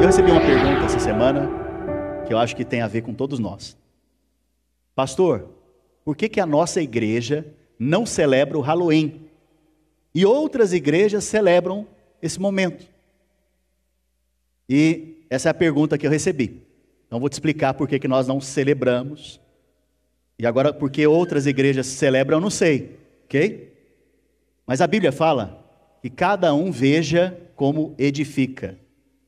Eu recebi uma pergunta essa semana que eu acho que tem a ver com todos nós. Pastor, por que a nossa igreja não celebra o Halloween? E outras igrejas celebram esse momento. E essa é a pergunta que eu recebi. Então vou te explicar por que nós não celebramos. E agora, por que outras igrejas celebram, eu não sei, ok? Mas a Bíblia fala que cada um veja como edifica.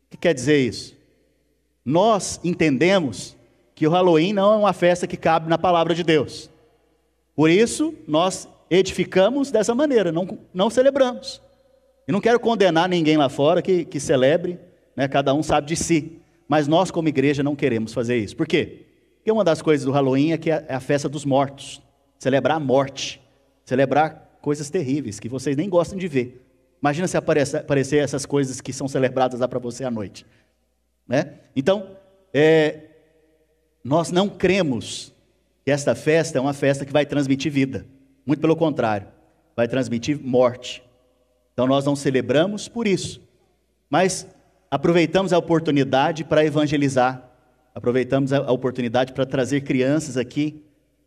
O que quer dizer isso? Nós entendemos que o Halloween não é uma festa que cabe na palavra de Deus. Por isso, nós edificamos dessa maneira, não celebramos. E não quero condenar ninguém lá fora que celebre, né? Cada um sabe de si. Mas nós, como igreja, não queremos fazer isso. Por quê? Porque uma das coisas do Halloween é que é a festa dos mortos. Celebrar a morte. Celebrar coisas terríveis que vocês nem gostam de ver. Imagina se aparecer essas coisas que são celebradas lá para você à noite. Né? Então, nós não cremos que esta festa é uma festa que vai transmitir vida. Muito pelo contrário, vai transmitir morte. Então nós não celebramos por isso. Mas aproveitamos a oportunidade para evangelizar. Aproveitamos a oportunidade para trazer crianças aqui,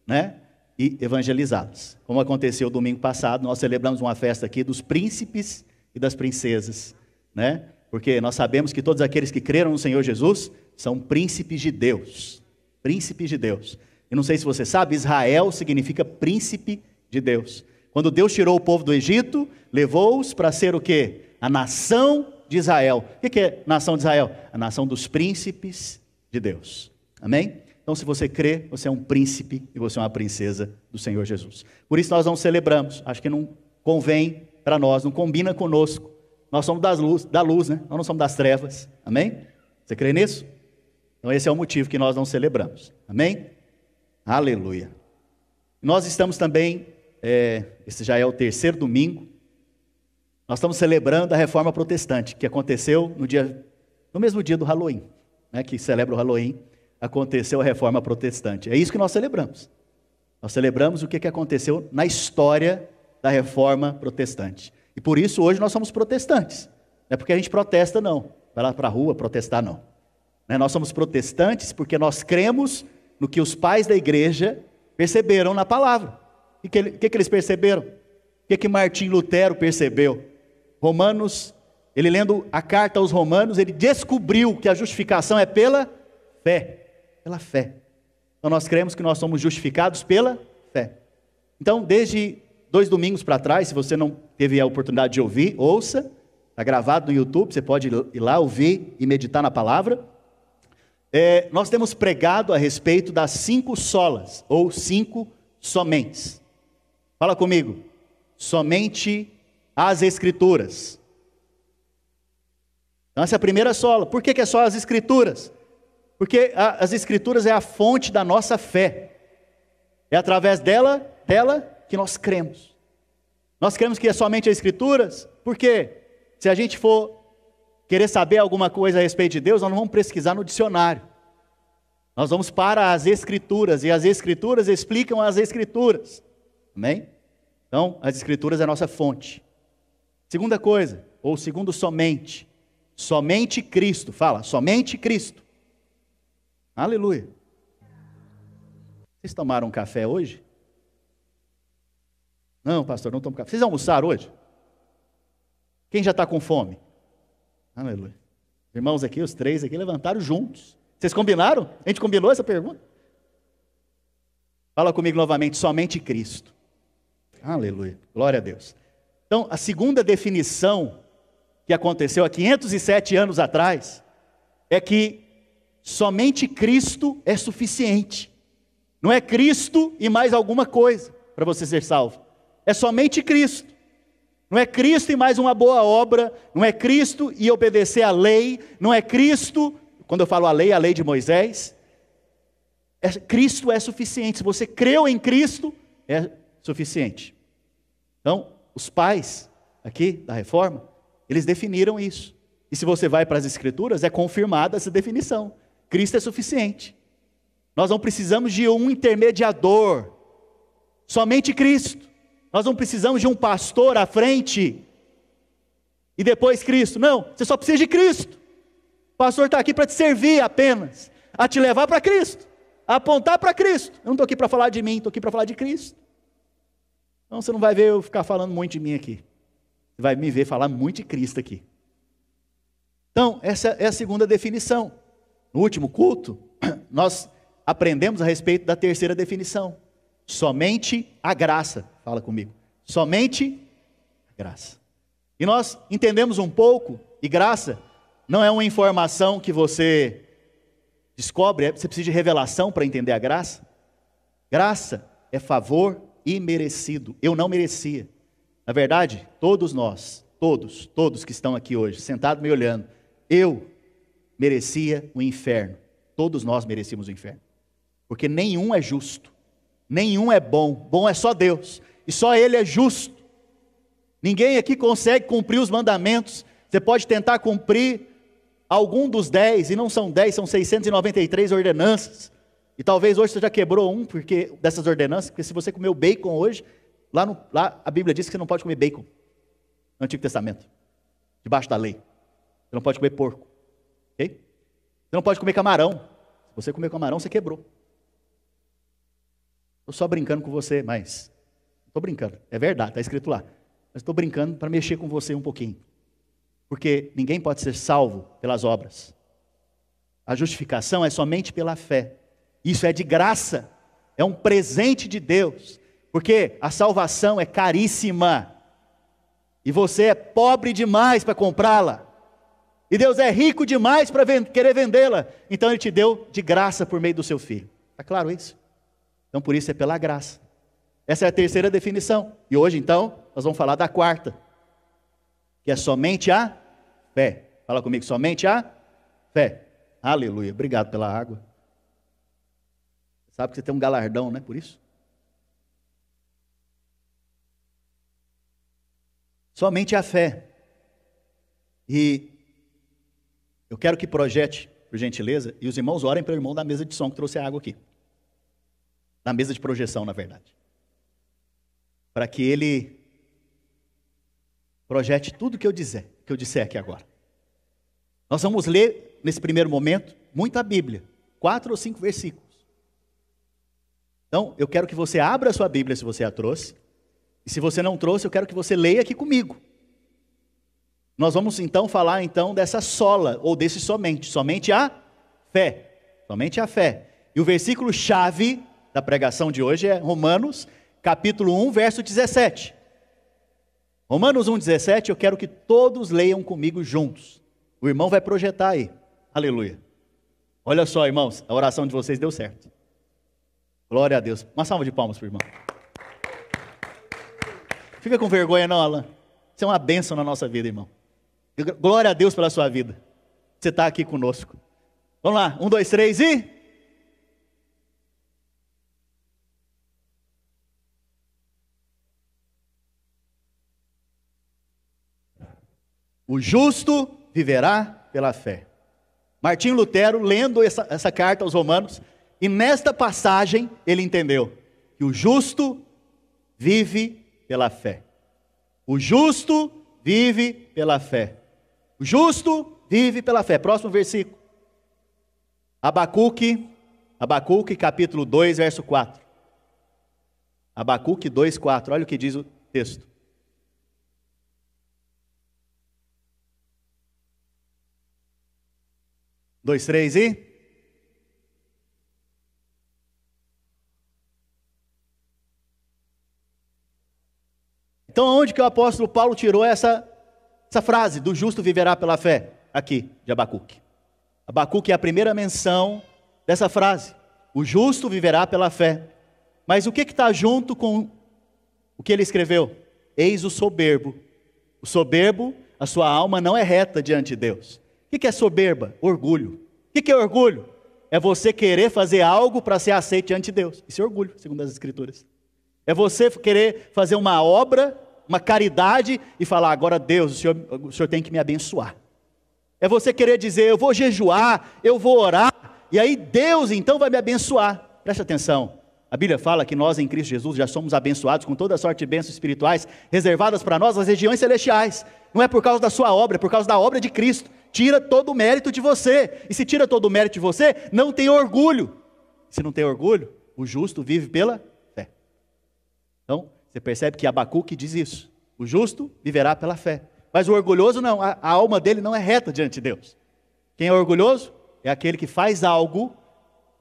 né? E evangelizá-las. Como aconteceu domingo passado, nós celebramos uma festa aqui dos príncipes e das princesas, né? Porque nós sabemos que todos aqueles que creram no Senhor Jesus são príncipes de Deus. Príncipes de Deus. E não sei se você sabe, Israel significa príncipe de Deus. Quando Deus tirou o povo do Egito, levou-os para ser o quê? A nação de Israel. O que é nação de Israel? A nação dos príncipes de Deus. Amém? Então, se você crê, você é um príncipe e você é uma princesa do Senhor Jesus. Por isso nós não celebramos. Acho que não convém para nós, não combina conosco. Nós somos da luz, né? Nós não somos das trevas. Amém? Você crê nisso? Então esse é o motivo que nós não celebramos. Amém? Aleluia. Nós estamos também, esse já é o terceiro domingo, nós estamos celebrando a Reforma Protestante, que aconteceu no mesmo dia do Halloween, né? Que celebra o Halloween. Aconteceu a Reforma Protestante. É isso que nós celebramos. Nós celebramos o que aconteceu na história da Reforma Protestante. E por isso hoje nós somos protestantes. Não é porque a gente protesta não. Vai lá para a rua protestar não. Nós somos protestantes porque nós cremos no que os pais da igreja perceberam na palavra. O que eles perceberam? O que Martim Lutero percebeu? Romanos, ele lendo a carta aos Romanos, ele descobriu que a justificação é pela fé. Pela fé. Então nós cremos que nós somos justificados pela fé. Então desde 2 domingos para trás, se você não teve a oportunidade de ouvir, ouça. Está gravado no YouTube, você pode ir lá ouvir e meditar na palavra. Nós temos pregado a respeito das 5 solas, ou 5 somentes. Fala comigo. Somente as Escrituras. Então essa é a primeira sola. Por que é só as Escrituras? Porque as Escrituras é a fonte da nossa fé. É através dela que nós cremos. Nós cremos que é somente as Escrituras, porque se a gente for querer saber alguma coisa a respeito de Deus, nós não vamos pesquisar no dicionário. Nós vamos para as Escrituras, e as Escrituras explicam as Escrituras. Amém? Então, as Escrituras é a nossa fonte. Segunda coisa, ou segundo somente Cristo. Fala, somente Cristo. Aleluia. Vocês tomaram café hoje? Não, pastor, não tomo café. Vocês almoçaram hoje? Quem já está com fome? Aleluia. Irmãos aqui, os 3 aqui levantaram juntos. Vocês combinaram? A gente combinou essa pergunta? Fala comigo novamente, somente Cristo. Aleluia. Glória a Deus. Então, a segunda definição que aconteceu há 507 anos atrás é que somente Cristo é suficiente. Não é Cristo e mais alguma coisa para você ser salvo. É somente Cristo. Não é Cristo e mais uma boa obra. Não é Cristo e obedecer à lei. Não é Cristo, quando eu falo a lei de Moisés. Cristo é suficiente. Se você creu em Cristo, é suficiente. Então, os pais aqui da Reforma, eles definiram isso. E se você vai para as Escrituras, é confirmada essa definição. Cristo é suficiente. Nós não precisamos de um intermediador. Somente Cristo. Nós não precisamos de um pastor à frente e depois Cristo. Não, você só precisa de Cristo. pastor está aqui para te servir apenas, a te levar para Cristo, a apontar para Cristo. Eu não estou aqui para falar de mim, estou aqui para falar de Cristo. Então você não vai ver eu ficar falando muito de mim aqui. Você vai me ver falar muito de Cristo aqui. Então, essa é a segunda definição. No último culto, nós aprendemos a respeito da terceira definição. Somente a graça. Fala comigo. Somente a graça. E nós entendemos um pouco, e graça não é uma informação que você descobre, você precisa de revelação para entender a graça. Graça é favor imerecido. Eu não merecia. Na verdade, todos nós, todos que estão aqui hoje, sentados me olhando, eu merecia o inferno. Todos nós merecíamos o inferno. Porque nenhum é justo, nenhum é bom. Bom é só Deus, e só Ele é justo. Ninguém aqui consegue cumprir os mandamentos. Você pode tentar cumprir algum dos 10, e não são 10, são 693 ordenanças. E talvez hoje você já quebrou dessas ordenanças, porque se você comeu bacon hoje, lá a Bíblia diz que você não pode comer bacon, no Antigo Testamento, debaixo da lei. Você não pode comer porco, ok? Você não pode comer camarão. Se você comer camarão, você quebrou. Estou só brincando com você, mas... Estou brincando, é verdade, está escrito lá. Mas estou brincando para mexer com você um pouquinho. Porque ninguém pode ser salvo pelas obras. A justificação é somente pela fé. Isso é de graça, é um presente de Deus. Porque a salvação é caríssima. E você é pobre demais para comprá-la. E Deus é rico demais para querer vendê-la. Então Ele te deu de graça por meio do seu Filho. Está claro isso? Então por isso é pela graça. Essa é a terceira definição. E hoje então, nós vamos falar da quarta. Que é somente a fé. Fala comigo, somente a fé. Aleluia, obrigado pela água. Sabe que você tem um galardão, né, por isso? Somente a fé. E eu quero que projete, por gentileza, e os irmãos orem para o irmão da mesa de som que trouxe a água aqui. Na mesa de projeção, na verdade. Para que ele projete tudo que eu disser aqui agora. Nós vamos ler, nesse primeiro momento, muito a Bíblia. 4 ou 5 versículos. Então, eu quero que você abra a sua Bíblia, se você a trouxe. E se você não trouxe, eu quero que você leia aqui comigo. Nós vamos então falar então dessa sola, ou desse somente. Somente a fé. Somente a fé. E o versículo-chave da pregação de hoje é Romanos, capítulo 1, verso 17. Romanos 1, 17, eu quero que todos leiam comigo juntos. O irmão vai projetar aí. Aleluia. Olha só, irmãos, a oração de vocês deu certo. Glória a Deus. Uma salva de palmas para o irmão. Fica com vergonha não, Alan. Isso é uma bênção na nossa vida, irmão. Glória a Deus pela sua vida. Você está aqui conosco. Vamos lá, 1, 2, 3 e... O justo viverá pela fé. Martinho Lutero, lendo essa carta aos Romanos, e nesta passagem ele entendeu que o justo vive pela fé. O justo vive pela fé. O justo vive pela fé. Próximo versículo. Abacuque capítulo 2, verso 4. Abacuque 2, 4. Olha o que diz o texto. Dois, três e... Então, onde que o apóstolo Paulo tirou essa frase, do justo viverá pela fé? Aqui, de Abacuque. Abacuque é a primeira menção dessa frase. O justo viverá pela fé. Mas o que está junto com o que ele escreveu? Eis o soberbo. O soberbo, a sua alma não é reta diante de Deus. O que é soberba? Orgulho. O que é orgulho? É você querer fazer algo para ser aceito diante de Deus. Isso é orgulho, segundo as Escrituras. É você querer fazer uma obra, uma caridade e falar, agora Deus, o Senhor tem que me abençoar. É você querer dizer, eu vou jejuar, eu vou orar, e aí Deus então vai me abençoar. Preste atenção. A Bíblia fala que nós em Cristo Jesus já somos abençoados com toda sorte de bênçãos espirituais reservadas para nós nas regiões celestiais. Não é por causa da sua obra, é por causa da obra de Cristo. tira todo o mérito de você. E se tira todo o mérito de você, não tem orgulho. Se não tem orgulho, o justo vive pela fé. Então, você percebe que Abacuque diz isso. O justo viverá pela fé. Mas o orgulhoso não, a alma dele não é reta diante de Deus. Quem é orgulhoso é aquele que faz algo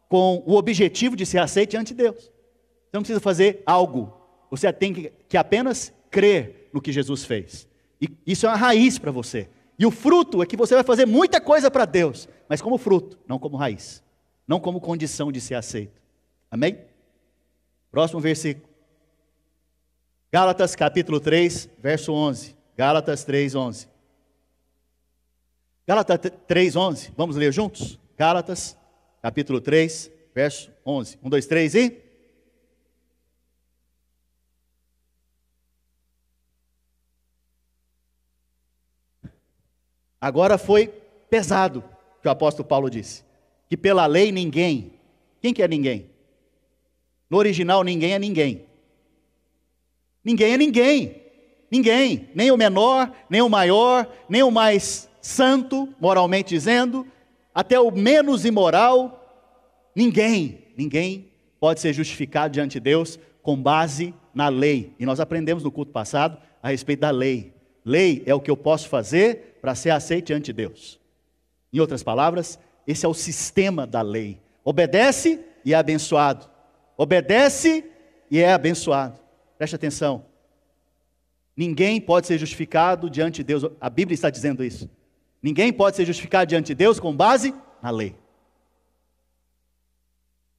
com o objetivo de ser aceito diante de Deus. Você não precisa fazer algo. Você tem que apenas crer no que Jesus fez. E isso é uma raiz para você. E o fruto é que você vai fazer muita coisa para Deus, mas como fruto, não como raiz. Não como condição de ser aceito. Amém? Próximo versículo. Gálatas capítulo 3, verso 11. Gálatas 3, 11. Gálatas 3, 11. Vamos ler juntos? Gálatas capítulo 3, verso 11. 1, 2, 3 e... Agora foi pesado, que o apóstolo Paulo disse. Que pela lei ninguém. Quem que é ninguém? No original ninguém é ninguém. Ninguém é ninguém. Ninguém. Nem o menor, nem o maior, nem o mais santo, moralmente dizendo, até o menos imoral. Ninguém pode ser justificado diante de Deus com base na lei. E nós aprendemos no culto passado a respeito da lei. Lei é o que eu posso fazer para ser aceito diante de Deus. Em outras palavras, esse é o sistema da lei. Obedece e é abençoado. Obedece e é abençoado. Preste atenção. Ninguém pode ser justificado diante de Deus. A Bíblia está dizendo isso. Ninguém pode ser justificado diante de Deus com base na lei.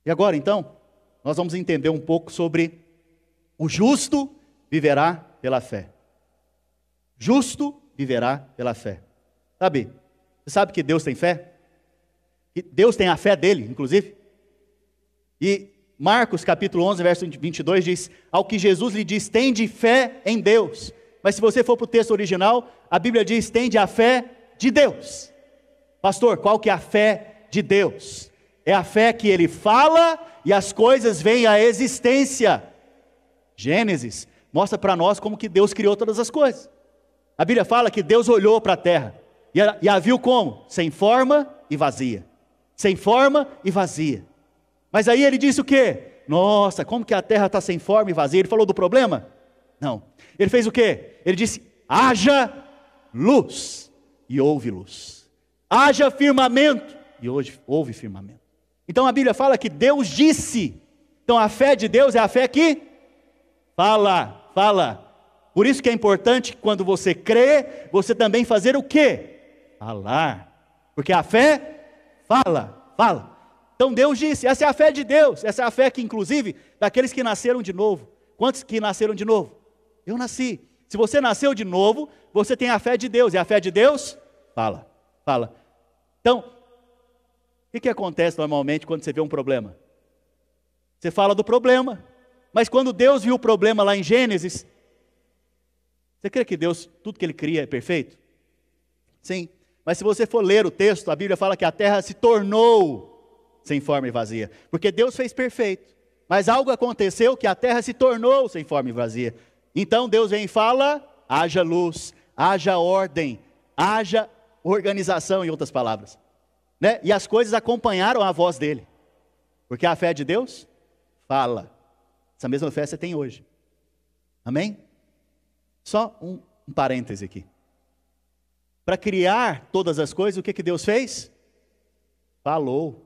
E agora então, nós vamos entender um pouco sobre o justo viverá pela fé. Justo viverá pela fé. Sabe? Você sabe que Deus tem fé? Que Deus tem a fé dele, inclusive. E Marcos capítulo 11, verso 22 diz: ao que Jesus lhe diz, tende fé em Deus. Mas se você for para o texto original, a Bíblia diz, tende a fé de Deus. Pastor, qual que é a fé de Deus? É a fé que ele fala e as coisas vêm à existência. Gênesis mostra para nós como que Deus criou todas as coisas. A Bíblia fala que Deus olhou para a terra e a viu como? Sem forma e vazia. Sem forma e vazia. Mas aí ele disse o quê? Nossa, como que a terra está sem forma e vazia? Ele falou do problema? Não. Ele fez o quê? Ele disse, haja luz. E houve luz. Haja firmamento. E hoje houve firmamento. Então a Bíblia fala que Deus disse. Então a fé de Deus é a fé que fala. Por isso que é importante quando você crê, você também fazer o quê? Falar. Porque a fé fala. Então Deus disse, essa é a fé de Deus, essa é a fé que inclusive, daqueles que nasceram de novo. Quantos que nasceram de novo? Eu nasci. Se você nasceu de novo, você tem a fé de Deus, e a fé de Deus, fala. Então, o que acontece normalmente quando você vê um problema? Você fala do problema, mas quando Deus viu o problema lá em Gênesis, você crê que Deus, tudo que Ele cria é perfeito? Sim, mas se você for ler o texto, a Bíblia fala que a terra se tornou sem forma e vazia, porque Deus fez perfeito, mas algo aconteceu que a terra se tornou sem forma e vazia. Então Deus vem e fala, haja luz, haja ordem, haja organização, em outras palavras, né? E as coisas acompanharam a voz dele, porque a fé de Deus fala. Essa mesma fé você tem hoje, amém? Só um parêntese aqui. Para criar todas as coisas, o que Deus fez? Falou.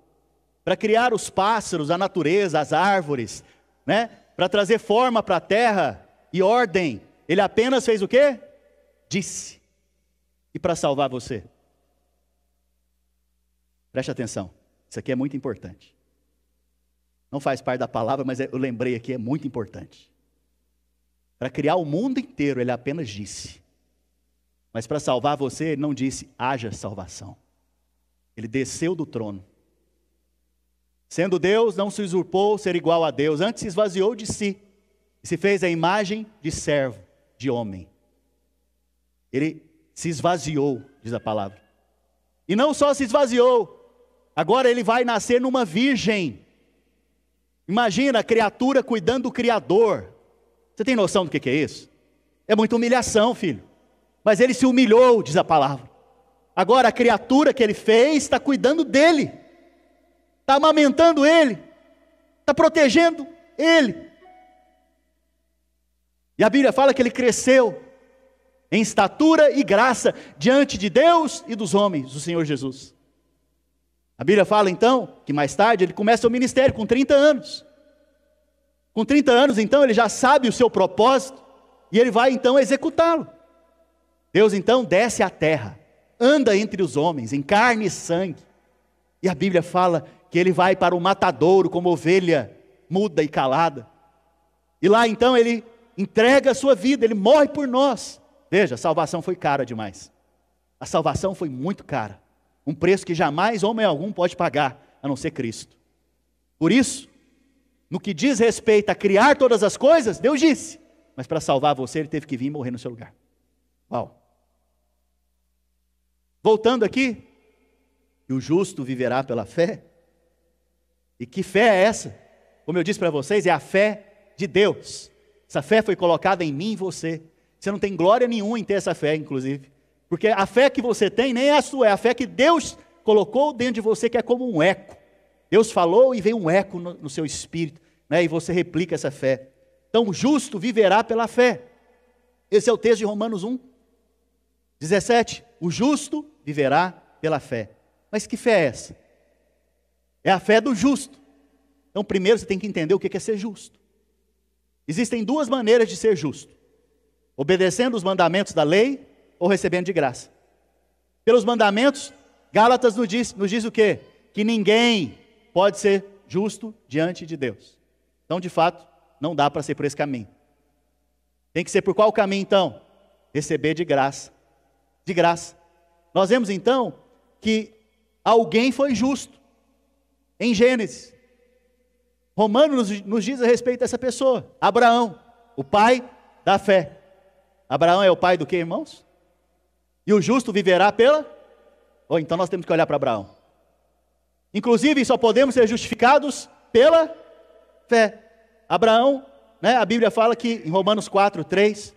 Para criar os pássaros, a natureza, as árvores, né? Para trazer forma para a terra e ordem, Ele apenas fez o quê? Disse. E para salvar você? Preste atenção, isso aqui é muito importante. Não faz parte da palavra, mas eu lembrei aqui, é muito importante. Para criar o mundo inteiro, Ele apenas disse. Mas para salvar você, Ele não disse, haja salvação. Ele desceu do trono. Sendo Deus, não se usurpou ser igual a Deus, antes se esvaziou de si, e se fez a imagem de servo, de homem. Ele se esvaziou, diz a palavra. E não só se esvaziou, agora ele vai nascer numa virgem. Imagina a criatura cuidando do Criador. Você tem noção do que é isso? É muita humilhação, filho. Mas ele se humilhou, diz a palavra. Agora a criatura que ele fez está cuidando dele, está amamentando ele, está protegendo ele. E a Bíblia fala que ele cresceu em estatura e graça diante de Deus e dos homens, do Senhor Jesus. A Bíblia fala então que mais tarde ele começa o ministério com 30 anos. Com 30 anos então ele já sabe o seu propósito e ele vai então executá-lo. Deus então desce à terra, anda entre os homens em carne e sangue. E a Bíblia fala que ele vai para o matadouro como ovelha muda e calada. E lá então ele entrega a sua vida, ele morre por nós. Veja, a salvação foi cara demais. A salvação foi muito cara. Um preço que jamais homem algum pode pagar, a não ser Cristo. Por isso, no que diz respeito a criar todas as coisas, Deus disse, mas para salvar você, ele teve que vir e morrer no seu lugar. Uau! Voltando aqui, que o justo viverá pela fé. E que fé é essa? Como eu disse para vocês, é a fé de Deus. Essa fé foi colocada em mim e em você. Você não tem glória nenhuma em ter essa fé, inclusive. Porque a fé que você tem nem é a sua, é a fé que Deus colocou dentro de você, que é como um eco. Deus falou e veio um eco no seu espírito, né? E você replica essa fé. Então o justo viverá pela fé. Esse é o texto de Romanos 1, 17. O justo viverá pela fé. Mas que fé é essa? É a fé do justo. Então primeiro você tem que entender o que é ser justo. Existem duas maneiras de ser justo: obedecendo os mandamentos da lei ou recebendo de graça. Pelos mandamentos, Gálatas nos diz o quê? Que ninguém pode ser justo diante de Deus. Então, de fato, não dá para ser por esse caminho. Tem que ser por qual caminho, então? Receber de graça. De graça. Nós vemos, então, que alguém foi justo. Em Gênesis. Romanos nos diz a respeito dessa pessoa. Abraão, o pai da fé. Abraão é o pai do que, irmãos? E o justo viverá pela? Então nós temos que olhar para Abraão. Inclusive, só podemos ser justificados pela fé. Abraão, né, a Bíblia fala que em Romanos 4:3,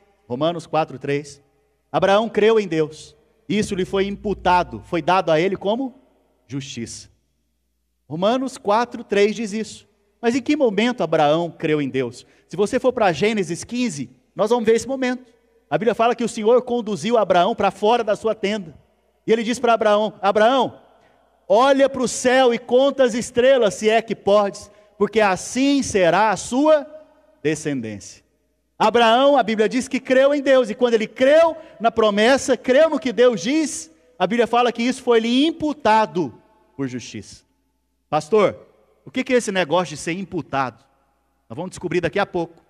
Abraão creu em Deus. Isso lhe foi imputado, foi dado a ele como justiça. Romanos 4:3 diz isso. Mas em que momento Abraão creu em Deus? Se você for para Gênesis 15, nós vamos ver esse momento. A Bíblia fala que o Senhor conduziu Abraão para fora da sua tenda. E ele diz para Abraão: Abraão, olha para o céu e conta as estrelas, se é que podes, porque assim será a sua descendência. Abraão, a Bíblia diz que creu em Deus, e quando ele creu na promessa, creu no que Deus diz, a Bíblia fala que isso foi lhe imputado por justiça. Pastor, o que é esse negócio de ser imputado? Nós vamos descobrir daqui a pouco.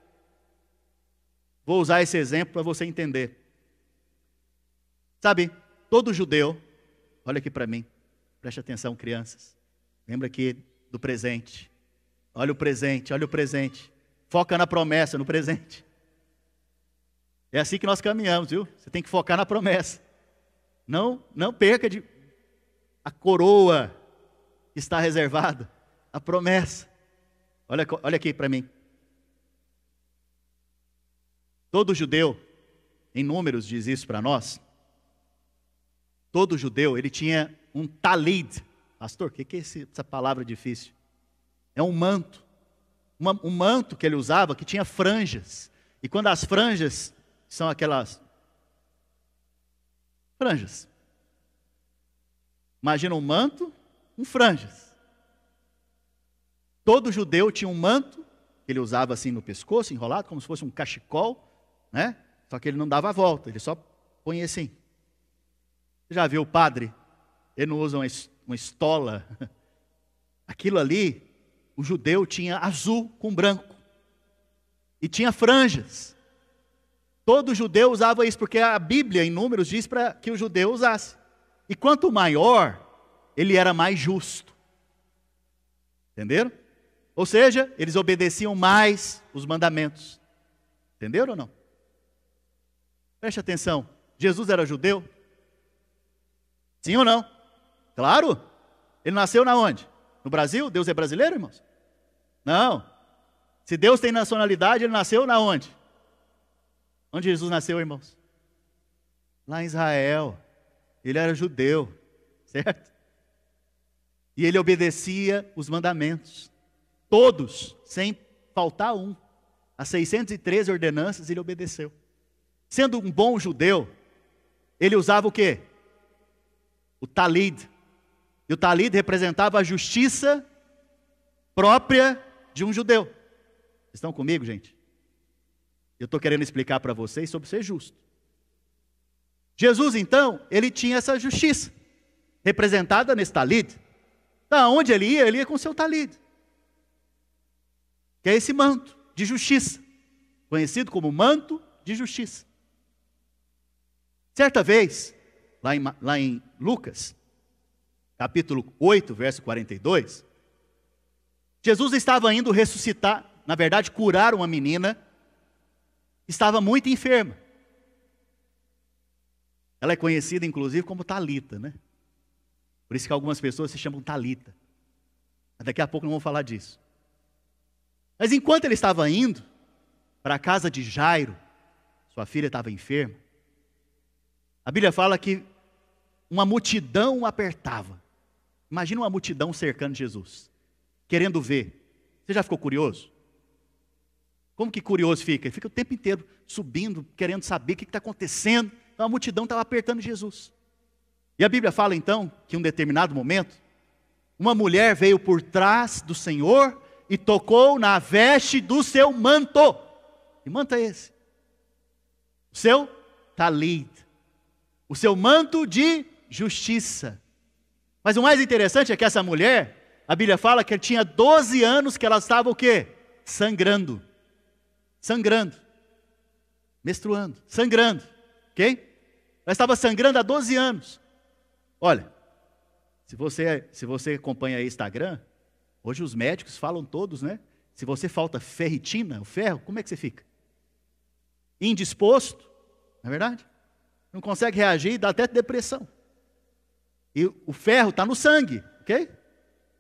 Vou usar esse exemplo para você entender. Sabe, todo judeu, olha aqui para mim, preste atenção, crianças. Lembra aqui do presente. Olha o presente, olha o presente. Foca na promessa, no presente. É assim que nós caminhamos, viu? Você tem que focar na promessa. Não perca a coroa que está reservada, a promessa. Olha aqui para mim. Todo judeu, em Números diz isso para nós. Todo judeu, ele tinha um talid. Pastor, o que é essa palavra difícil? É um manto. Um manto que ele usava que tinha franjas. E quando as franjas são aquelas franjas. Imagina um manto com franjas. Todo judeu tinha um manto que ele usava assim no pescoço, enrolado, como se fosse um cachecol, né? Só que ele não dava a volta, ele só põe assim. Você já viu o padre? Ele não usa uma estola. Aquilo ali, o judeu tinha azul com branco. E tinha franjas. Todo judeu usava isso, porque a Bíblia, em Números, diz para que o judeu usasse. E quanto maior, ele era mais justo. Entenderam? Ou seja, eles obedeciam mais os mandamentos. Entenderam ou não? Preste atenção. Jesus era judeu? Sim ou não? Claro. Ele nasceu na onde? No Brasil? Deus é brasileiro, irmãos? Não. Se Deus tem nacionalidade, ele nasceu na onde? Onde Jesus nasceu, irmãos? Lá em Israel. Ele era judeu, certo? E ele obedecia os mandamentos. Todos, sem faltar um. As 613 ordenanças ele obedeceu. Sendo um bom judeu, ele usava o quê? O talid. E o talid representava a justiça própria de um judeu. Vocês estão comigo, gente? Eu estou querendo explicar para vocês sobre ser justo. Jesus, então, ele tinha essa justiça, representada nesse talid. Então, onde ele ia com seu talid. Que é esse manto de justiça, conhecido como manto de justiça. Certa vez, lá em Lucas, capítulo 8, verso 42, Jesus estava indo ressuscitar, na verdade, curar uma menina que estava muito enferma. Ela é conhecida, inclusive, como Talita, né? Por isso que algumas pessoas se chamam Talita. Mas daqui a pouco não vamos falar disso. Mas enquanto ele estava indo para a casa de Jairo, sua filha estava enferma, a Bíblia fala que uma multidão o apertava. Imagina uma multidão cercando Jesus, querendo ver. Você já ficou curioso? Como que curioso fica? Ele fica o tempo inteiro subindo, querendo saber o que está acontecendo. Então a multidão estava apertando Jesus. E a Bíblia fala então que em um determinado momento, uma mulher veio por trás do Senhor e tocou na veste do seu manto. Que manto é esse? O seu talid. O seu manto de justiça. Mas o mais interessante é que essa mulher, a Bíblia fala que tinha 12 anos que ela estava o quê? Sangrando. Sangrando. Menstruando. Sangrando. Ok? Ela estava sangrando há 12 anos. Olha, se você acompanha aí Instagram, hoje os médicos falam todos, né? Se você falta ferritina, o ferro, como é que você fica? Indisposto, não é verdade? Não consegue reagir, dá até depressão. E o ferro está no sangue, ok?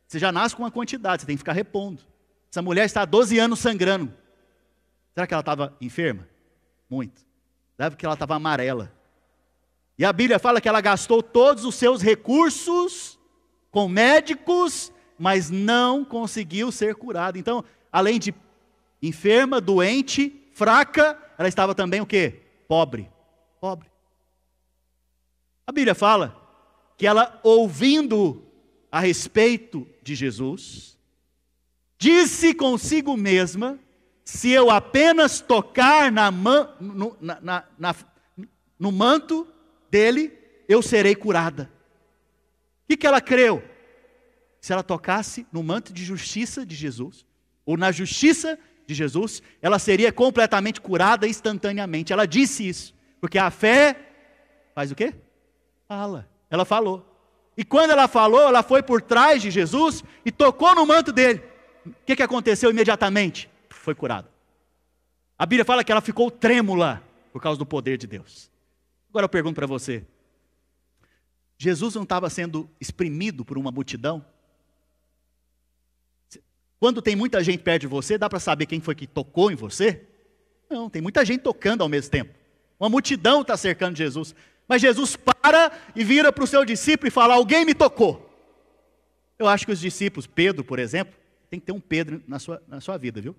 Você já nasce com uma quantidade, você tem que ficar repondo. Essa mulher está há 12 anos sangrando. Será que ela estava enferma? Muito. Deve que ela estava amarela. E a Bíblia fala que ela gastou todos os seus recursos com médicos, mas não conseguiu ser curada. Então, além de enferma, doente, fraca, ela estava também o quê? Pobre. Pobre. A Bíblia fala que ela, ouvindo a respeito de Jesus, disse consigo mesma: se eu apenas tocar no manto dele, eu serei curada. O que ela creu? Se ela tocasse no manto de justiça de Jesus, ou na justiça de Jesus, ela seria completamente curada instantaneamente. Ela disse isso, porque a fé faz o quê? Fala. Ela falou. E quando ela falou, ela foi por trás de Jesus e tocou no manto dele. O que aconteceu imediatamente? Foi curada. A Bíblia fala que ela ficou trêmula por causa do poder de Deus. Agora eu pergunto para você, Jesus não estava sendo exprimido por uma multidão? Quando tem muita gente perto de você, dá para saber quem foi que tocou em você? Não, tem muita gente tocando ao mesmo tempo. Uma multidão está cercando Jesus. Mas Jesus para e vira para o seu discípulo e fala: alguém me tocou. Eu acho que os discípulos, Pedro, por exemplo, tem que ter um Pedro na sua vida, viu?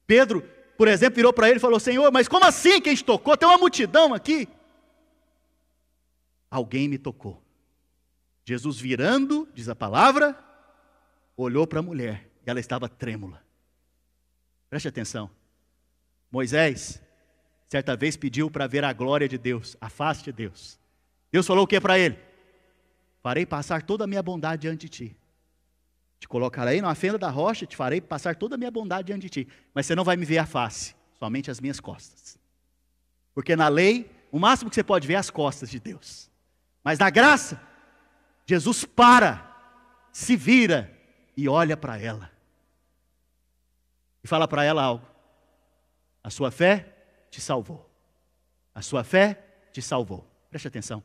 Pedro, por exemplo, virou para ele e falou: Senhor, mas como assim quem te tocou? Tem uma multidão aqui. Alguém me tocou. Jesus virando, diz a palavra, olhou para a mulher e ela estava trêmula. Preste atenção. Moisés, certa vez pediu para ver a glória de Deus, a face de Deus. Deus falou o que para ele? Farei passar toda a minha bondade diante de ti. Te colocarei numa fenda da rocha, te farei passar toda a minha bondade diante de ti. Mas você não vai me ver a face, somente as minhas costas. Porque na lei, o máximo que você pode ver é as costas de Deus. Mas na graça, Jesus para, se vira e olha para ela. E fala para ela algo. A sua fé te salvou. A sua fé te salvou. Preste atenção.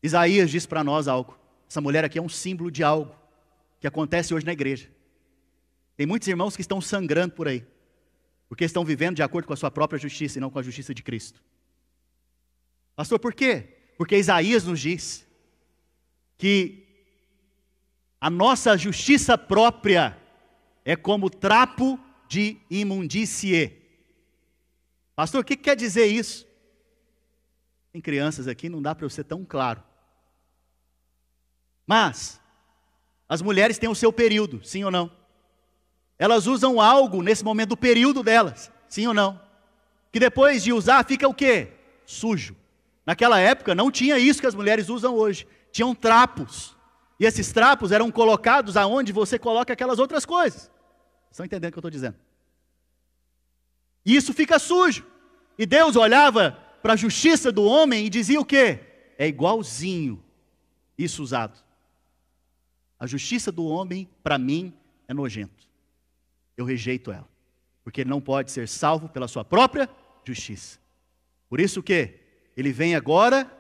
Isaías diz para nós algo. Essa mulher aqui é um símbolo de algo que acontece hoje na igreja. Tem muitos irmãos que estão sangrando por aí, porque estão vivendo de acordo com a sua própria justiça e não com a justiça de Cristo. Pastor, por quê? Porque Isaías nos diz que a nossa justiça própria é como trapo de imundície. Pastor, o que quer dizer isso? Tem crianças aqui, não dá para eu ser tão claro. Mas, as mulheres têm o seu período, sim ou não? Elas usam algo nesse momento do período delas, sim ou não? Que depois de usar fica o quê? Sujo. Naquela época não tinha isso que as mulheres usam hoje. Tinham trapos. E esses trapos eram colocados aonde você coloca aquelas outras coisas. Estão entendendo o que eu estou dizendo? E isso fica sujo. E Deus olhava para a justiça do homem e dizia o quê? É igualzinho isso usado. A justiça do homem, para mim, é nojento. Eu rejeito ela. Porque ele não pode ser salvo pela sua própria justiça. Por isso que ele vem agora,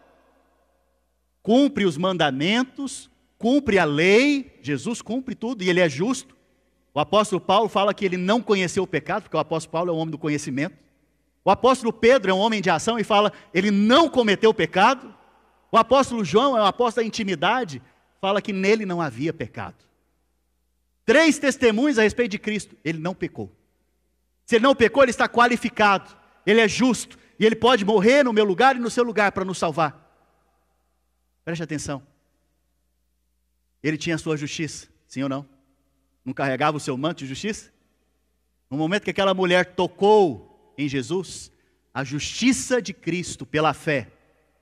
cumpre os mandamentos, cumpre a lei, Jesus cumpre tudo e ele é justo. O apóstolo Paulo fala que ele não conheceu o pecado, porque o apóstolo Paulo é um homem do conhecimento. O apóstolo Pedro é um homem de ação e fala, ele não cometeu o pecado. O apóstolo João é um apóstolo da intimidade, fala que nele não havia pecado. 3 testemunhos a respeito de Cristo, ele não pecou. Se ele não pecou, ele está qualificado, ele é justo, e ele pode morrer no meu lugar e no seu lugar para nos salvar. Preste atenção. Ele tinha a sua justiça, sim ou não? Não carregava o seu manto de justiça? No momento que aquela mulher tocou em Jesus, a justiça de Cristo pela fé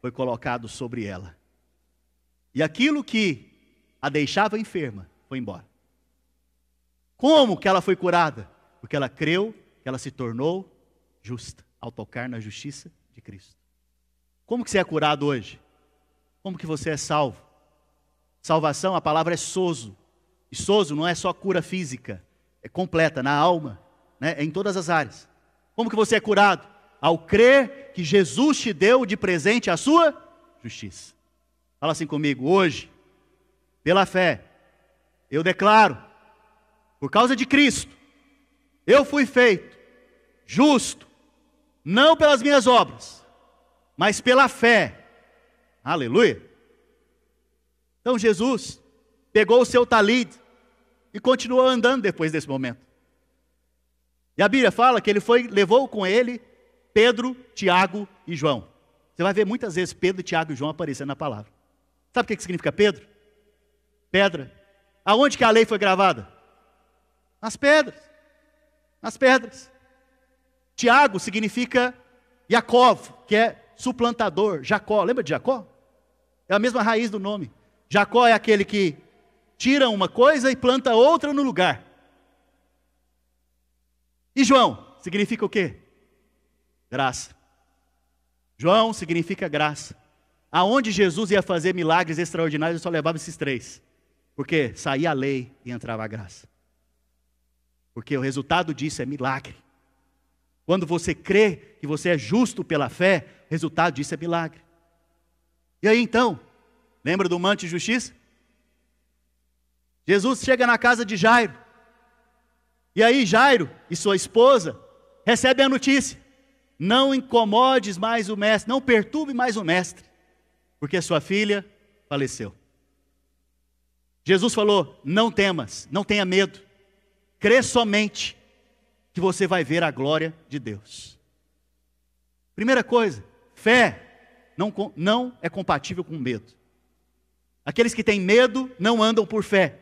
foi colocado sobre ela. E aquilo que a deixava enferma foi embora. Como que ela foi curada? Porque ela creu que ela se tornou justa ao tocar na justiça de Cristo. Como que você é curado hoje? Como que você é salvo? Salvação, a palavra é sozo. E sozo não é só cura física, é completa, na alma, né? É em todas as áreas. Como que você é curado? Ao crer que Jesus te deu de presente a sua justiça. Fala assim comigo, hoje, pela fé, eu declaro, por causa de Cristo, eu fui feito justo, não pelas minhas obras, mas pela fé. Aleluia. Então Jesus pegou o seu talite e continuou andando depois desse momento. E a Bíblia fala que ele levou com ele Pedro, Tiago e João. Você vai ver muitas vezes Pedro, Tiago e João aparecendo na palavra. Sabe o que significa Pedro? Pedra. Aonde que a lei foi gravada? Nas pedras. Nas pedras. Tiago significa Yaakov, que é suplantador. Jacó, lembra de Jacó? É a mesma raiz do nome. Jacó é aquele que tira uma coisa e planta outra no lugar. E João significa o quê? Graça. João significa graça. Aonde Jesus ia fazer milagres extraordinários, ele só levava esses 3. Porque saía a lei e entrava a graça. Porque o resultado disso é milagre. Quando você crê que você é justo pela fé, o resultado disso é milagre. E aí então, lembra do manto de justiça? Jesus chega na casa de Jairo. E aí Jairo e sua esposa recebem a notícia: não incomodes mais o mestre, não perturbe mais o mestre, porque sua filha faleceu. Jesus falou: não temas, não tenha medo, crê somente que você vai ver a glória de Deus. Primeira coisa, fé não é compatível com medo. Aqueles que têm medo não andam por fé.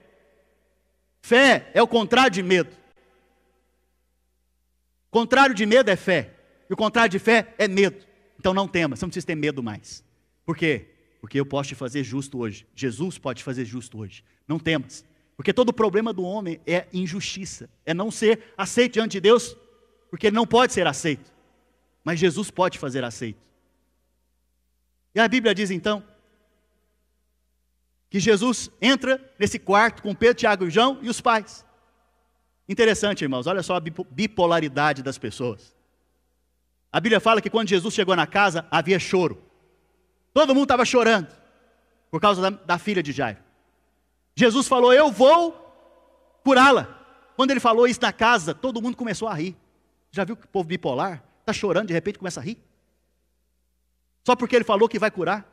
Fé é o contrário de medo. O contrário de medo é fé. E o contrário de fé é medo. Então não tema, você não precisa ter medo mais. Por quê? Porque eu posso te fazer justo hoje. Jesus pode te fazer justo hoje. Não temas. Porque todo o problema do homem é injustiça. É não ser aceito diante de Deus, porque ele não pode ser aceito. Mas Jesus pode fazer aceito. E a Bíblia diz então que Jesus entra nesse quarto com Pedro, Tiago e João e os pais. Interessante, irmãos, olha só a bipolaridade das pessoas. A Bíblia fala que quando Jesus chegou na casa, havia choro. Todo mundo estava chorando por causa da filha de Jairo. Jesus falou: eu vou curá-la. Quando ele falou isso na casa, todo mundo começou a rir. Já viu que o povo bipolar está chorando, de repente começa a rir? Só porque ele falou que vai curar?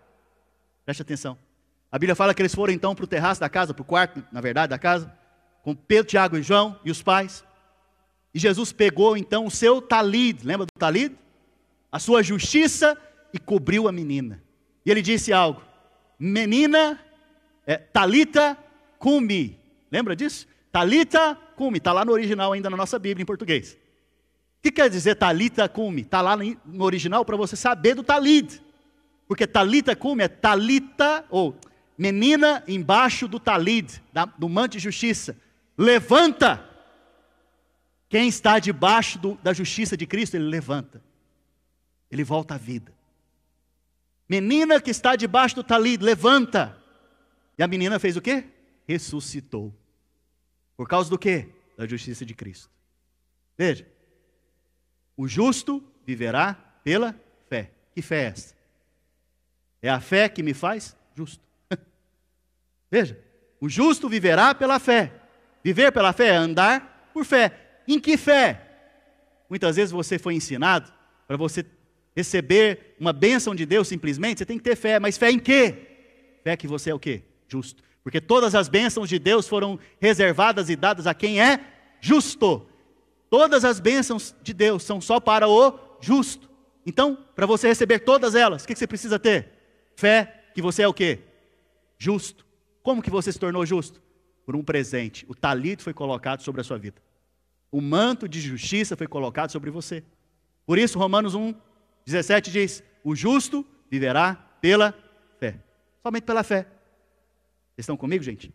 Preste atenção. A Bíblia fala que eles foram então para o terraço da casa, para o quarto, na verdade, da casa, com Pedro, Tiago e João e os pais. E Jesus pegou então o seu talid, lembra do talid? A sua justiça, e cobriu a menina. E ele disse algo: menina, talita cumi. Lembra disso? Talita cumi, está lá no original ainda na nossa Bíblia em português. O que quer dizer talita cumi? Está lá no original para você saber do talid. Porque talita cumi é talita, ou menina embaixo do talid, do manto de justiça. Levanta! Quem está debaixo da justiça de Cristo, ele levanta. Ele volta à vida. Menina que está debaixo do talid, levanta. E a menina fez o quê? Ressuscitou. Por causa do quê? Da justiça de Cristo. Veja. O justo viverá pela fé. Que fé é essa? É a fé que me faz justo. Veja. O justo viverá pela fé. Viver pela fé é andar por fé. Em que fé? Muitas vezes você foi ensinado, para você receber uma bênção de Deus simplesmente, você tem que ter fé. Mas fé em quê? Fé que você é o quê? Justo. Porque todas as bênçãos de Deus foram reservadas e dadas a quem é justo. Todas as bênçãos de Deus são só para o justo. Então, para você receber todas elas, o que você precisa ter? Fé que você é o quê? Justo. Como que você se tornou justo? Por um presente. O talito foi colocado sobre a sua vida. O manto de justiça foi colocado sobre você. Por isso, Romanos 1:17 diz: o justo viverá pela fé. Somente pela fé. Vocês estão comigo, gente?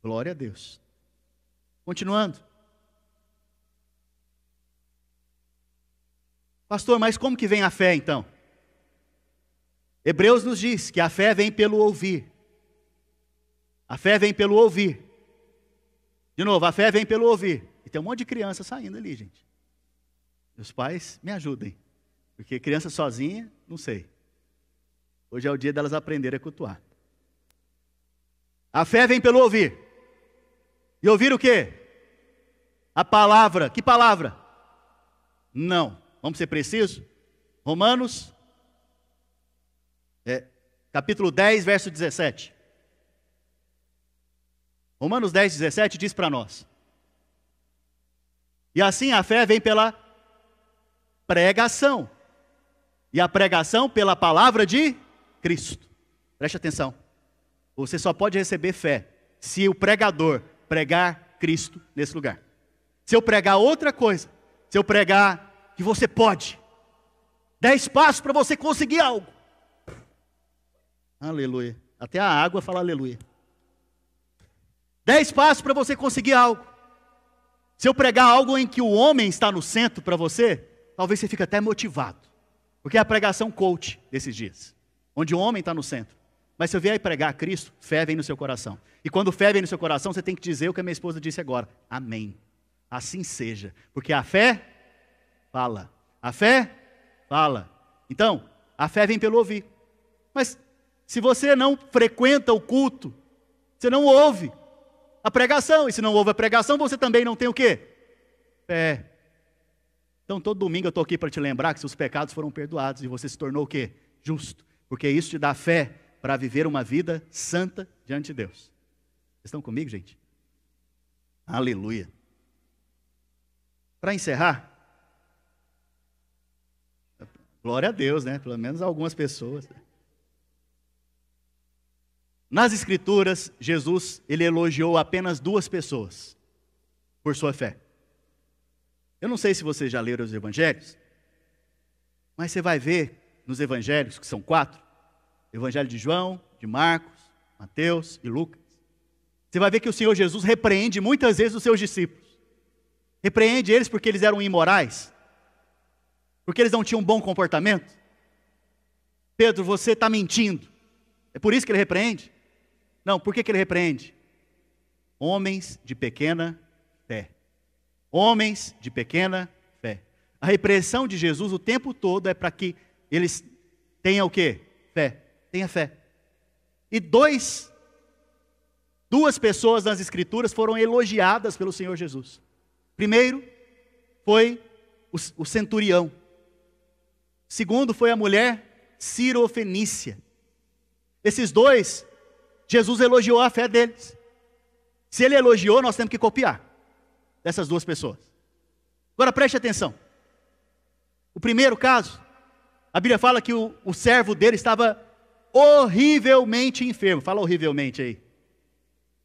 Glória a Deus. Continuando. Pastor, mas como que vem a fé então? Hebreus nos diz que a fé vem pelo ouvir. A fé vem pelo ouvir. De novo, a fé vem pelo ouvir. E tem um monte de criança saindo ali, gente. Meus pais me ajudem. Porque criança sozinha, não sei. Hoje é o dia delas aprenderem a cultuar. A fé vem pelo ouvir. E ouvir o quê? A palavra. Que palavra? Não. Vamos ser precisos? Romanos, capítulo 10, verso 17. Romanos 10, 17 diz para nós: e assim a fé vem pela pregação, e a pregação pela palavra de Cristo. Preste atenção. Você só pode receber fé se o pregador pregar Cristo nesse lugar. Se eu pregar outra coisa, se eu pregar que você pode, 10 passos para você conseguir algo. Aleluia. Até a água fala aleluia. 10 passos para você conseguir algo. Se eu pregar algo em que o homem está no centro para você, talvez você fique até motivado. Porque é a pregação coach desses dias, onde o homem está no centro. Mas se eu vier pregar Cristo, fé vem no seu coração. E quando fé vem no seu coração, você tem que dizer o que a minha esposa disse agora. Amém. Assim seja. Porque a fé fala. A fé fala. Então, a fé vem pelo ouvir. Mas se você não frequenta o culto, você não ouve a pregação. E se não ouve a pregação, você também não tem o quê? Fé. Então todo domingo eu estou aqui para te lembrar que seus pecados foram perdoados e você se tornou o quê? Justo. Porque isso te dá fé para viver uma vida santa diante de Deus. Vocês estão comigo, gente? Aleluia. Para encerrar, glória a Deus, né? Pelo menos algumas pessoas. Nas Escrituras, Jesus, ele elogiou apenas 2 pessoas por sua fé. Eu não sei se vocês já leram os evangelhos, mas você vai ver nos evangelhos, que são 4, Evangelho de João, de Marcos, Mateus e Lucas. Você vai ver que o Senhor Jesus repreende muitas vezes os seus discípulos. Repreende eles porque eles eram imorais, porque eles não tinham um bom comportamento. Pedro, você está mentindo. É por isso que ele repreende? Não, por que ele repreende? Homens de pequena fé. Homens de pequena fé. A repreensão de Jesus o tempo todo é para que eles tenham o quê? Fé. Tenha fé. E duas pessoas nas Escrituras foram elogiadas pelo Senhor Jesus. Primeiro foi o centurião. segundo foi a mulher cirofenícia. Esses dois, Jesus elogiou a fé deles. Se ele elogiou, nós temos que copiar dessas duas pessoas. Agora preste atenção. O primeiro caso, a Bíblia fala que o servo dele estava horrivelmente enfermo. Fala horrivelmente aí.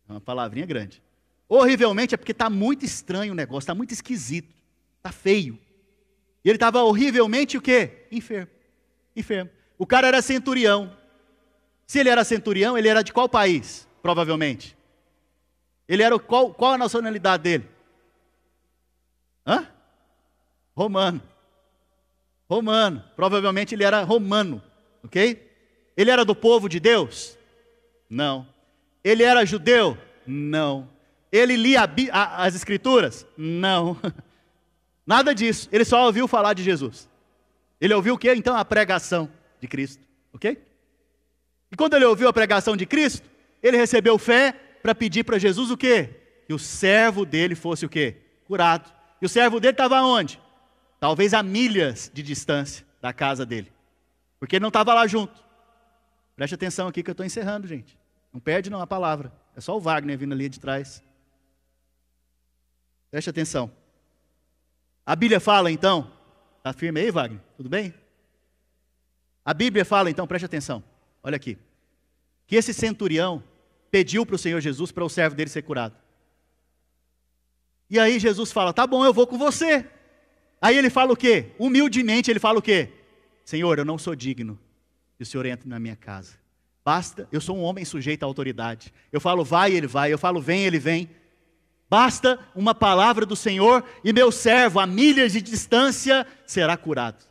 É uma palavrinha grande. Horrivelmente é porque está muito estranho o negócio, está muito esquisito, está feio. E ele estava horrivelmente o quê? Enfermo. Enfermo. O cara era centurião. Se ele era centurião, ele era de qual país? Provavelmente. Ele era qual a nacionalidade dele? Romano. Romano. Provavelmente ele era romano. Ok? Ele era do povo de Deus? Não. Ele era judeu? Não. Ele lia as escrituras? Não. Nada disso. Ele só ouviu falar de Jesus. Ele ouviu o quê? Então a pregação de Cristo. Ok? E quando ele ouviu a pregação de Cristo, ele recebeu fé para pedir para Jesus o quê? Que o servo dele fosse o quê? Curado. E o servo dele estava onde? Talvez a milhas de distância da casa dele. Porque ele não estava lá junto. Preste atenção aqui que eu estou encerrando, gente. Não perde não a palavra. É só o Wagner vindo ali de trás. Preste atenção. A Bíblia fala então, está firme aí, Wagner? Tudo bem? A Bíblia fala então, preste atenção. Olha aqui. Que esse centurião pediu para o Senhor Jesus para o servo dele ser curado. E aí Jesus fala, tá bom, eu vou com você. Aí ele fala o quê? Humildemente ele fala o quê? Senhor, eu não sou digno que o Senhor entre na minha casa. Basta, eu sou um homem sujeito à autoridade. Eu falo vai, ele vai. Eu falo vem, ele vem. Basta uma palavra do Senhor e meu servo, a milhas de distância, será curado.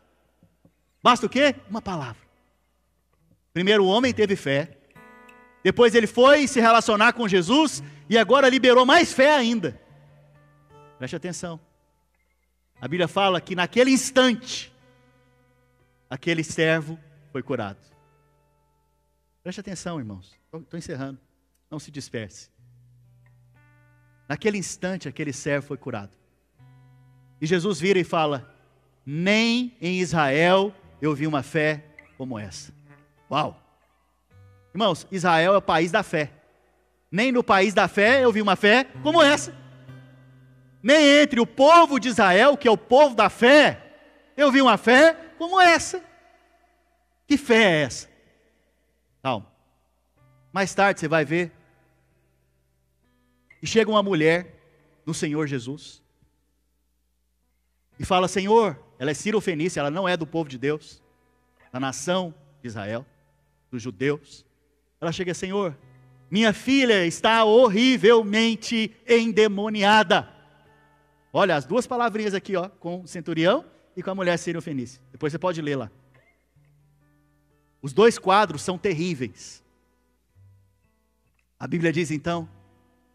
Basta o quê? Uma palavra. Primeiro o homem teve fé. Depois ele foi se relacionar com Jesus e agora liberou mais fé ainda. Preste atenção. A Bíblia fala que naquele instante, aquele servo foi curado. Preste atenção, irmãos. Estou encerrando. Não se disperse. Naquele instante, aquele servo foi curado. E Jesus vira e fala, nem em Israel eu vi uma fé como essa. Uau! Irmãos, Israel é o país da fé. Nem no país da fé eu vi uma fé como essa. Nem entre o povo de Israel, que é o povo da fé, eu vi uma fé como essa. Que fé é essa? Calma. Mais tarde você vai ver. E chega uma mulher no Senhor Jesus. E fala, Senhor, ela é cirofenícia, ela não é do povo de Deus. Da nação de Israel, dos judeus. Ela chega, Senhor, minha filha está horrivelmente endemoniada. Olha, as duas palavrinhas aqui, ó, com o centurião e com a mulher cirofenícia. Depois você pode ler lá. Os dois quadros são terríveis. A Bíblia diz então,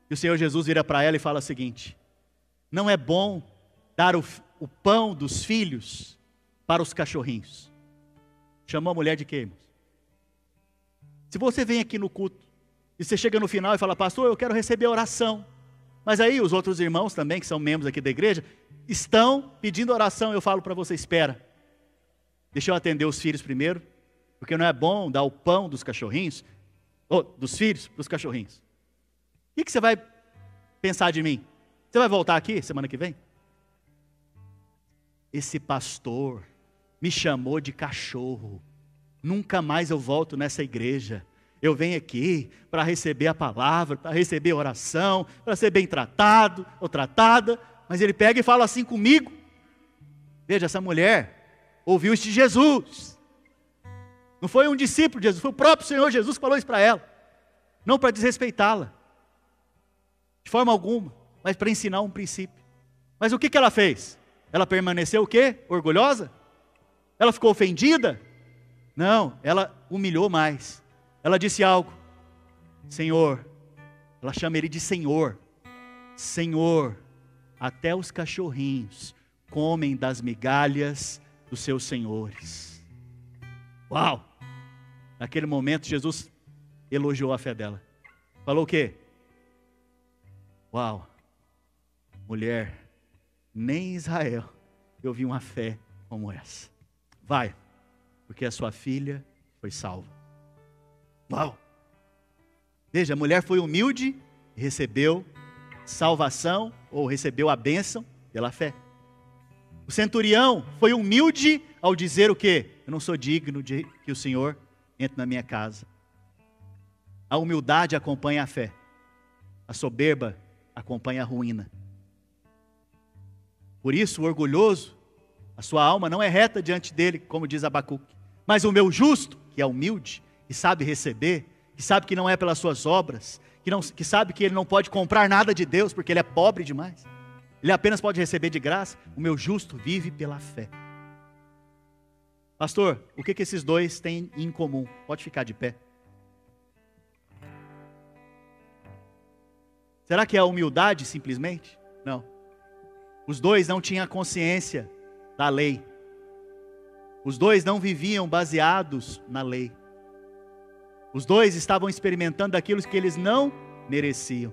que o Senhor Jesus vira para ela e fala o seguinte, não é bom dar o pão dos filhos para os cachorrinhos. Chamou a mulher de quê, irmãos? Se você vem aqui no culto, e você chega no final e fala, pastor, eu quero receber a oração. Mas aí os outros irmãos também, que são membros aqui da igreja, estão pedindo oração. Eu falo para você, espera. Deixa eu atender os filhos primeiro. Porque não é bom dar o pão dos cachorrinhos, ou dos filhos para os cachorrinhos. O que você vai pensar de mim? Você vai voltar aqui semana que vem? Esse pastor me chamou de cachorro. Nunca mais eu volto nessa igreja. Eu venho aqui para receber a palavra, para receber a oração, para ser bem tratado ou tratada. Mas ele pega e fala assim comigo. Veja, essa mulher ouviu isso de Jesus. Não foi um discípulo de Jesus, foi o próprio Senhor Jesus que falou isso para ela. Não para desrespeitá-la. De forma alguma, mas para ensinar um princípio. Mas o que ela fez? Ela permaneceu o quê? Orgulhosa? Ela ficou ofendida? Não, ela humilhou mais. Ela disse algo. Senhor, ela chama ele de Senhor. Senhor, até os cachorrinhos comem das migalhas dos seus senhores. Uau! Naquele momento Jesus elogiou a fé dela. Falou o quê? Uau! Mulher, nem em Israel eu vi uma fé como essa. Vai, porque a sua filha foi salva. Uau! Veja, a mulher foi humilde e recebeu salvação, ou recebeu a bênção pela fé. O centurião foi humilde ao dizer o quê? Eu não sou digno de que o Senhor entre na minha casa. A humildade acompanha a fé. A soberba acompanha a ruína. Por isso, o orgulhoso, a sua alma não é reta diante dele, como diz Abacuque. Mas o meu justo, que é humilde, que sabe receber, que sabe que não é pelas suas obras, que sabe que ele não pode comprar nada de Deus, porque ele é pobre demais. Ele apenas pode receber de graça. O meu justo vive pela fé. Pastor, o que esses dois têm em comum? Pode ficar de pé. Será que é a humildade simplesmente? Não. Os dois não tinham consciência da lei. Os dois não viviam baseados na lei. Os dois estavam experimentando aquilo que eles não mereciam.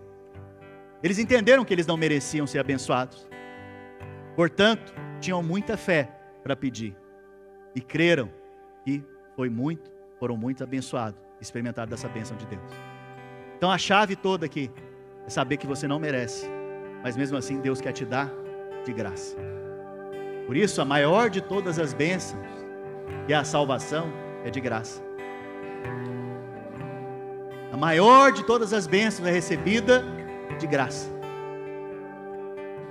Eles entenderam que eles não mereciam ser abençoados. Portanto, tinham muita fé para pedir. E creram que foram muito abençoados, experimentaram dessa bênção de Deus. Então a chave toda aqui é saber que você não merece, mas mesmo assim Deus quer te dar de graça. Por isso a maior de todas as bênçãos, que é a salvação, é de graça. A maior de todas as bênçãos é recebida de graça.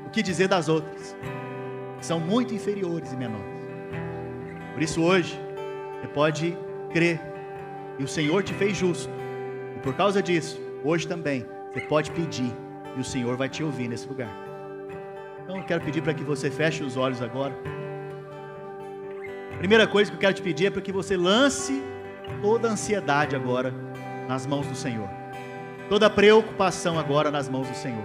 O que dizer das outras? São muito inferiores e menores. Por isso hoje, você pode crer, e o Senhor te fez justo, e por causa disso, hoje também, você pode pedir, e o Senhor vai te ouvir nesse lugar. Então eu quero pedir para que você feche os olhos agora. A primeira coisa que eu quero te pedir é para que você lance toda a ansiedade agora nas mãos do Senhor. Toda a preocupação agora nas mãos do Senhor.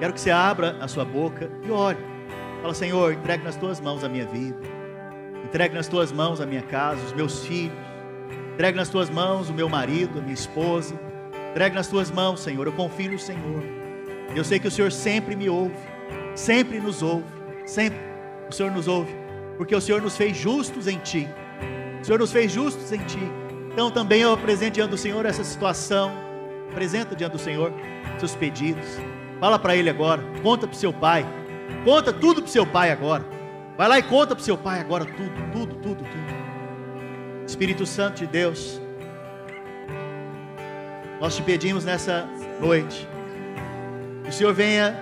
Quero que você abra a sua boca e ore. Fala: Senhor, entregue nas tuas mãos a minha vida. Entregue nas tuas mãos a minha casa, os meus filhos. Entregue nas tuas mãos o meu marido, a minha esposa. Entregue nas tuas mãos, Senhor. Eu confio no Senhor. Eu sei que o Senhor sempre me ouve. Sempre nos ouve. Sempre o Senhor nos ouve. Porque o Senhor nos fez justos em Ti. O Senhor nos fez justos em Ti. Então também eu apresento diante do Senhor essa situação. Apresenta diante do Senhor seus pedidos. Fala para Ele agora. Conta para o seu Pai. Conta tudo para o seu Pai agora. Vai lá e conta para o seu Pai agora tudo. Espírito Santo de Deus, nós te pedimos nessa noite que o Senhor venha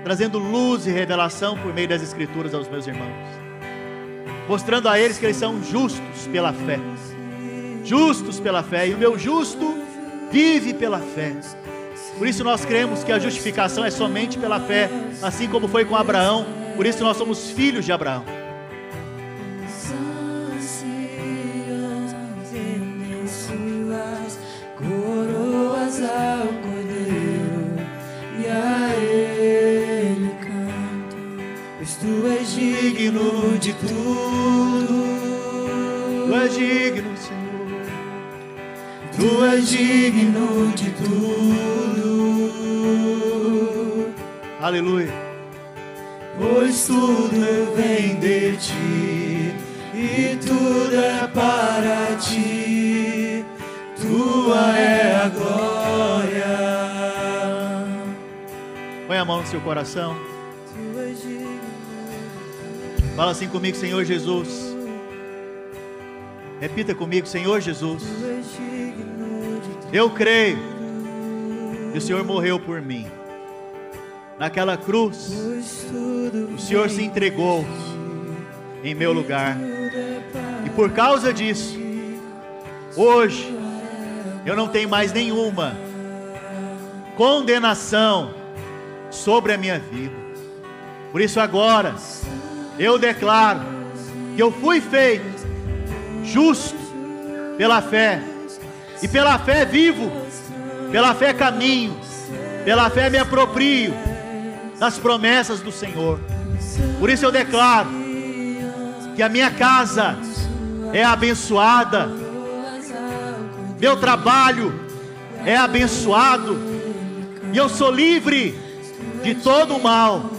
trazendo luz e revelação por meio das Escrituras aos meus irmãos, mostrando a eles que eles são justos pela fé. Justos pela fé. E o meu justo vive pela fé. Por isso nós cremos que a justificação é somente pela fé, assim como foi com Abraão. Por isso nós somos filhos de Abraão. Coroas ao Cordeiro e a Ele canto, pois Tu és digno de tudo. Tu és digno, Senhor. Tu és digno de tudo. Aleluia. Pois tudo vem de Ti e tudo é para Ti. Tua é a glória. Põe a mão no seu coração. Fala assim comigo: Senhor Jesus. Repita comigo: Senhor Jesus, eu creio que o Senhor morreu por mim. Naquela cruz, o Senhor se entregou em meu lugar. E por causa disso, hoje, eu não tenho mais nenhuma condenação sobre a minha vida. Por isso agora, eu declaro que eu fui feito justo pela fé. E pela fé vivo, pela fé caminho, pela fé me aproprio das promessas do Senhor. Por isso eu declaro que a minha casa é abençoada. Meu trabalho é abençoado. E eu sou livre de todo o mal.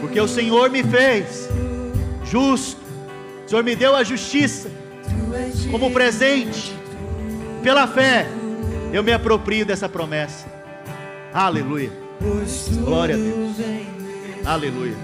Porque o Senhor me fez justo O Senhor me deu a justiça como presente. Pela fé, eu me aproprio dessa promessa. Aleluia. Glória a Deus. Aleluia.